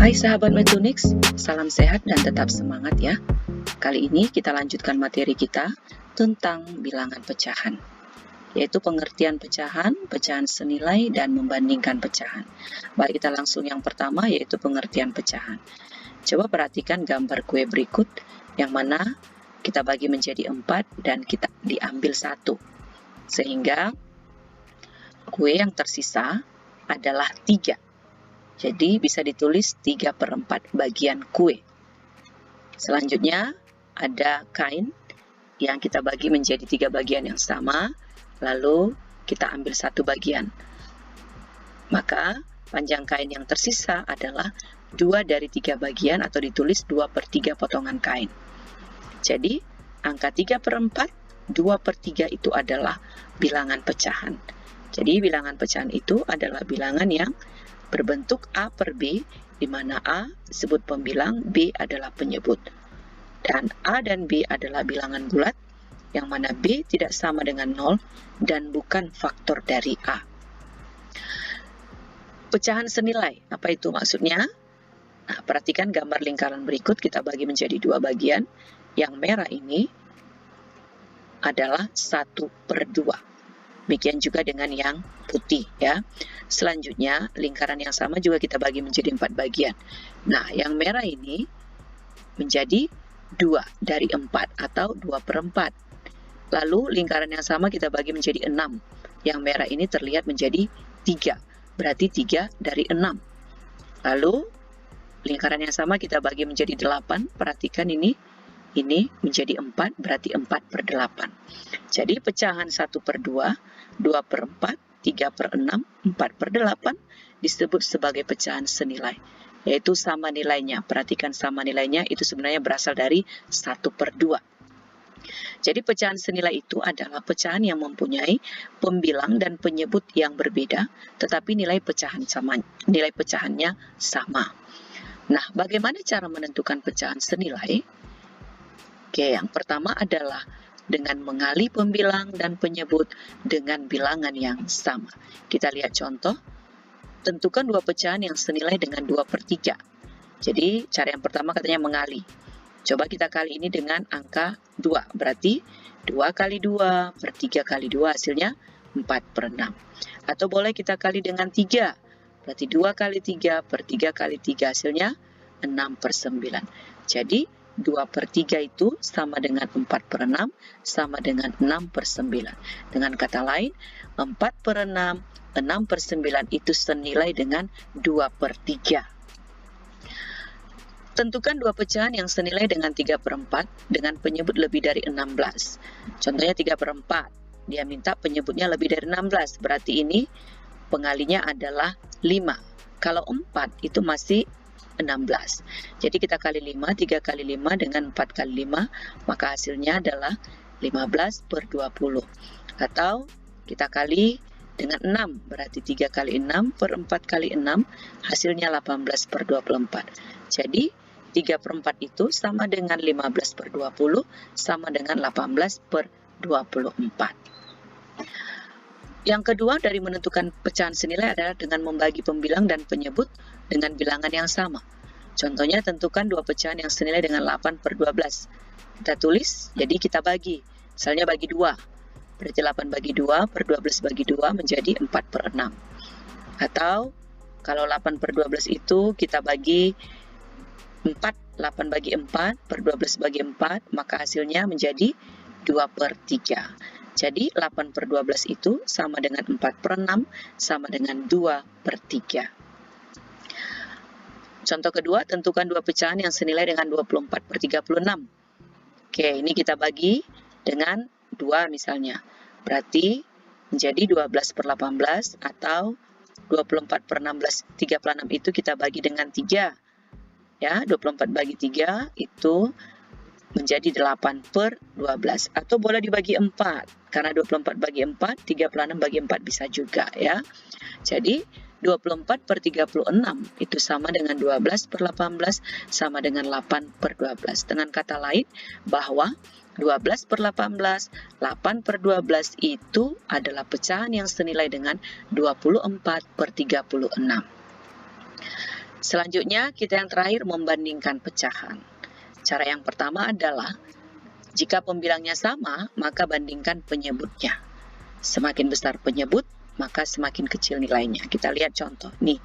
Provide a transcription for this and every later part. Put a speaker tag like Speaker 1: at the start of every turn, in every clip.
Speaker 1: Hai sahabat Metunix, salam sehat dan tetap semangat ya. Kali ini kita lanjutkan materi kita tentang bilangan pecahan, yaitu pengertian pecahan, pecahan senilai, dan membandingkan pecahan. Mari kita langsung yang pertama, yaitu pengertian pecahan. Coba perhatikan gambar kue berikut, yang mana kita bagi menjadi 4 dan kita diambil 1. Sehingga kue yang tersisa adalah 3. Jadi bisa ditulis 3/4 bagian kue. Selanjutnya ada kain yang kita bagi menjadi 3 bagian yang sama, lalu kita ambil 1 bagian. Maka panjang kain yang tersisa adalah 2 dari 3 bagian atau ditulis 2/3 potongan kain. Jadi angka 3/4, 2/3 itu adalah bilangan pecahan. Jadi bilangan pecahan itu adalah bilangan yang berbentuk A per B, di mana A disebut pembilang, B adalah penyebut. Dan A dan B adalah bilangan bulat, yang mana B tidak sama dengan 0 dan bukan faktor dari A. Pecahan senilai, apa itu maksudnya? Nah, perhatikan gambar lingkaran berikut, kita bagi menjadi 2 bagian. Yang merah ini adalah 1/2. Demikian juga dengan yang putih ya. Selanjutnya lingkaran yang sama juga kita bagi menjadi 4 bagian. Nah, yang merah ini menjadi 2 dari 4 atau 2/4. Lalu lingkaran yang sama kita bagi menjadi 6. Yang merah ini terlihat menjadi 3, berarti 3 dari 6. Lalu lingkaran yang sama kita bagi menjadi 8. Perhatikan ini menjadi 4, berarti 4/8. Jadi pecahan 1/2, 2/4, 3/6, 4/8 disebut sebagai pecahan senilai, yaitu sama nilainya. Perhatikan sama nilainya itu sebenarnya berasal dari 1/2. Jadi pecahan senilai itu adalah pecahan yang mempunyai pembilang dan penyebut yang berbeda, tetapi nilai pecahannya sama. Nah, bagaimana cara menentukan pecahan senilai? Oke, yang pertama adalah dengan mengali pembilang dan penyebut dengan bilangan yang sama. Kita lihat contoh. Tentukan 2 pecahan yang senilai dengan 2/3. Jadi, cara yang pertama katanya mengali. Coba kita kali ini dengan angka 2. Berarti 2 kali 2 per 3 kali 2 hasilnya 4/6. Atau boleh kita kali dengan 3. Berarti 2 kali 3 per 3 kali 3 hasilnya 6/9. Jadi 2/3 itu sama dengan 4/6, sama dengan 6/9. Dengan kata lain, 4/6, 6/9 itu senilai dengan 2/3. Tentukan 2 pecahan yang senilai dengan 3/4 dengan penyebut lebih dari 16. Contohnya 3/4, dia minta penyebutnya lebih dari 16, berarti ini pengalinya adalah 5. Kalau 4 itu masih 16. Jadi kita kali 5, 3 kali 5 dengan 4 kali 5, maka hasilnya adalah 15/20. Atau kita kali dengan 6, berarti 3 kali 6 per 4 kali 6, hasilnya 18/24. Jadi 3/4 itu sama dengan 15/20, sama dengan 18/24. Yang kedua dari menentukan pecahan senilai adalah dengan membagi pembilang dan penyebut dengan bilangan yang sama. Contohnya tentukan 2 pecahan yang senilai dengan 8/12. Kita tulis, jadi kita bagi. Misalnya bagi 2. Berarti 8 bagi 2 per 12 bagi 2 menjadi 4/6. Atau kalau 8/12 itu kita bagi 4, 8 bagi 4 per 12 bagi 4, maka hasilnya menjadi 2/3. Jadi 8/12 itu sama dengan 4/6, sama dengan 2/3. Contoh kedua, tentukan 2 pecahan yang senilai dengan 24/36. Oke, ini kita bagi dengan 2 misalnya. Berarti menjadi 12/18 atau 24/16, 36 itu kita bagi dengan 3. Ya, 24 bagi 3 itu menjadi 8/12. Atau boleh dibagi 4. Karena 24 bagi 4, 36 bagi 4 bisa juga ya. Jadi 24/36 itu sama dengan 12/18, sama dengan 8/12. Dengan kata lain bahwa 12/18, 8/12 itu adalah pecahan yang senilai dengan 24/36. Selanjutnya, kita yang terakhir membandingkan pecahan. Cara yang pertama adalah, jika pembilangnya sama, maka bandingkan penyebutnya. Semakin besar penyebut, maka semakin kecil nilainya. Kita lihat contoh. Nih,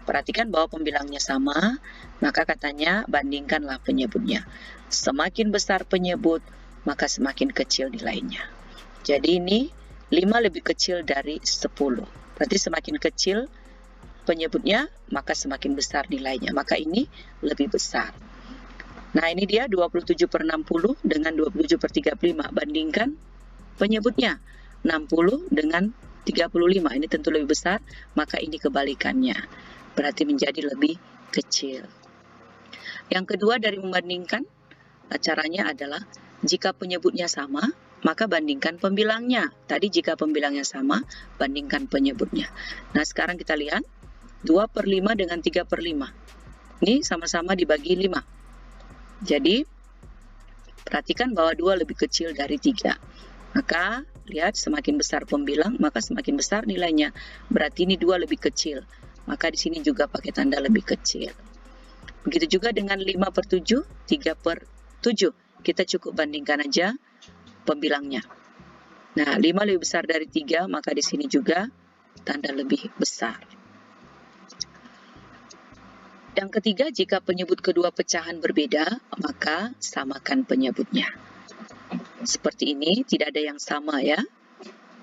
Speaker 1: perhatikan bahwa pembilangnya sama, maka katanya bandingkanlah penyebutnya. Semakin besar penyebut, maka semakin kecil nilainya. Jadi ini 5 lebih kecil dari 10. Berarti semakin kecil penyebutnya, maka semakin besar nilainya. Maka ini lebih besar. Nah, ini dia 27/60 dengan 27/35. Bandingkan penyebutnya. 60 dengan 35. Ini tentu lebih besar, maka ini kebalikannya. Berarti menjadi lebih kecil. Yang kedua dari membandingkan, caranya adalah jika penyebutnya sama, maka bandingkan pembilangnya. Tadi jika pembilangnya sama, bandingkan penyebutnya. Nah, sekarang kita lihat 2/5 dengan 3/5. Ini sama-sama dibagi 5. Jadi, perhatikan bahwa 2 lebih kecil dari 3. Maka, lihat semakin besar pembilang, maka semakin besar nilainya. Berarti ini 2 lebih kecil. Maka di sini juga pakai tanda lebih kecil. Begitu juga dengan 5/7, 3/7. Kita cukup bandingkan aja pembilangnya. Nah, 5 lebih besar dari 3, maka di sini juga tanda lebih besar. Yang ketiga, jika penyebut kedua pecahan berbeda, maka samakan penyebutnya. Seperti ini, tidak ada yang sama ya.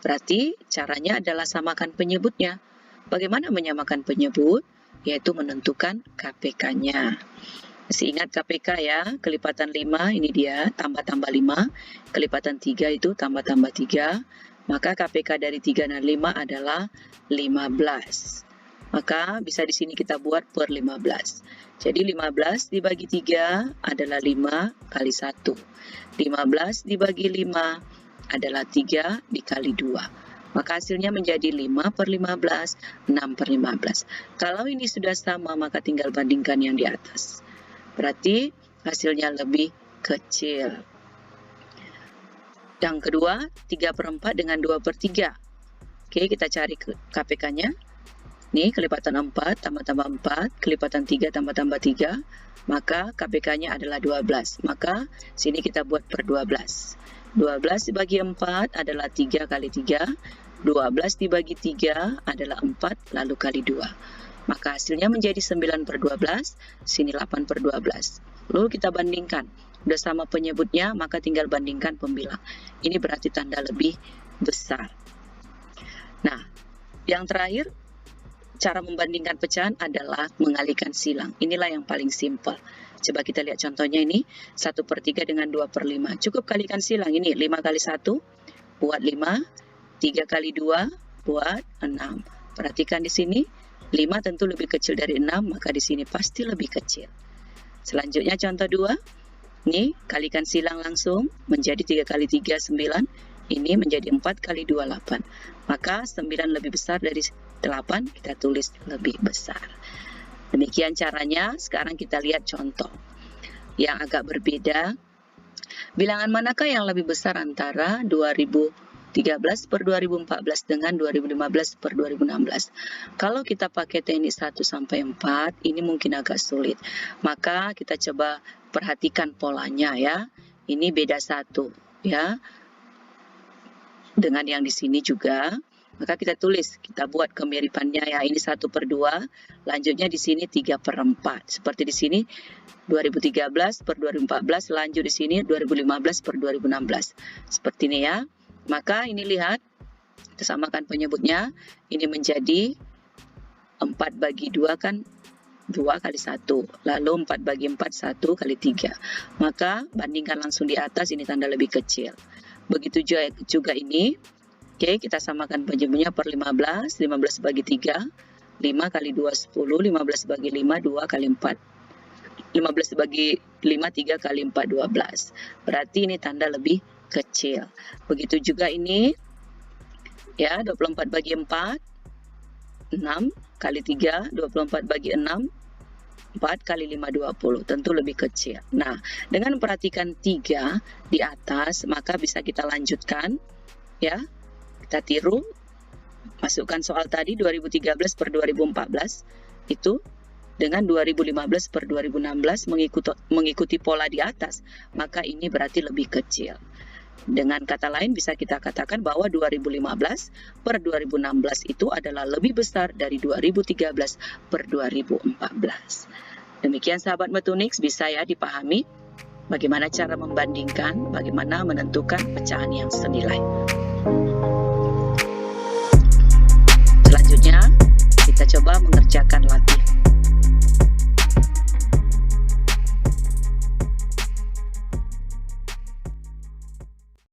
Speaker 1: Berarti caranya adalah samakan penyebutnya. Bagaimana menyamakan penyebut? Yaitu menentukan KPK-nya. Masih ingat KPK ya, kelipatan 5 ini dia, tambah-tambah 5. Kelipatan 3 itu tambah-tambah 3. Maka KPK dari 3 dan 5 adalah 15. Maka bisa di sini kita buat per 15. Jadi 15 dibagi 3 adalah 5 kali 1. 15 dibagi 5 adalah 3 dikali 2. Maka hasilnya menjadi 5/15, 6/15. Kalau ini sudah sama, maka tinggal bandingkan yang di atas. Berarti hasilnya lebih kecil. Yang kedua, 3/4 dengan 2/3. Oke, kita cari KPK-nya. Nih, kelipatan 4 tambah-tambah 4, kelipatan 3 tambah-tambah 3, maka KPK-nya adalah 12. Maka, sini kita buat per 12. 12 dibagi 4 adalah 3 kali 3, 12 dibagi 3 adalah 4, lalu kali 2. Maka hasilnya menjadi 9/12, sini 8/12. Lalu kita bandingkan. Sudah sama penyebutnya, maka tinggal bandingkan pembilang. Ini berarti tanda lebih besar. Nah, yang terakhir, cara membandingkan pecahan adalah mengalihkan silang. Inilah yang paling simpel. Coba kita lihat contohnya ini. 1/3 dengan 2/5. Cukup kalikan silang. Ini 5 kali 1 buat 5. 3 kali 2 buat 6. Perhatikan di sini. 5 tentu lebih kecil dari 6. Maka di sini pasti lebih kecil. Selanjutnya contoh 2. Ini kalikan silang langsung. Menjadi 3 kali 3, 9. Ini menjadi 4 kali 2, 8. Maka 9 lebih besar dari 8, kita tulis lebih besar. Demikian caranya. Sekarang kita lihat contoh yang agak berbeda. Bilangan manakah yang lebih besar antara 2013/2014 dengan 2015/2016? Kalau kita pakai teknik 1 sampai 4, ini mungkin agak sulit. Maka kita coba perhatikan polanya ya. Ini beda 1 ya. Dengan yang di sini juga, maka kita tulis, kita buat kemiripannya ya. Ini 1/2, lanjutnya di sini 3/4. Seperti di sini 2013/2014, lanjut di sini 2015/2016. Seperti ini ya. Maka ini lihat, kita samakan penyebutnya. Ini menjadi 4/2 kan 2 kali 1. Lalu 4/4, 1 kali 3. Maka bandingkan langsung di atas, ini tanda lebih kecil. Begitu juga ini. Oke, kita samakan penyebutnya per 15. 15 bagi 3. 5 kali 2, 10. 15 bagi 5, 2 kali 4. 15 bagi 5, 3 kali 4, 12. Berarti ini tanda lebih kecil. Begitu juga ini. Ya, 24 bagi 4. 6 kali 3. 24 bagi 6. 4 kali 5, 20. Tentu lebih kecil. Nah, dengan perhatikan 3 di atas, maka bisa kita lanjutkan. Ya, kita tiru. Masukkan soal tadi 2013/2014. Itu dengan 2015 per 2016 mengikuti pola di atas, maka ini berarti lebih kecil. Dengan kata lain bisa kita katakan bahwa 2015 per 2016 itu adalah lebih besar dari 2013 per 2014. Demikian sahabat Metunix, bisa ya dipahami bagaimana cara membandingkan, bagaimana menentukan pecahan yang senilai. Selanjutnya kita coba mengerjakan latihan.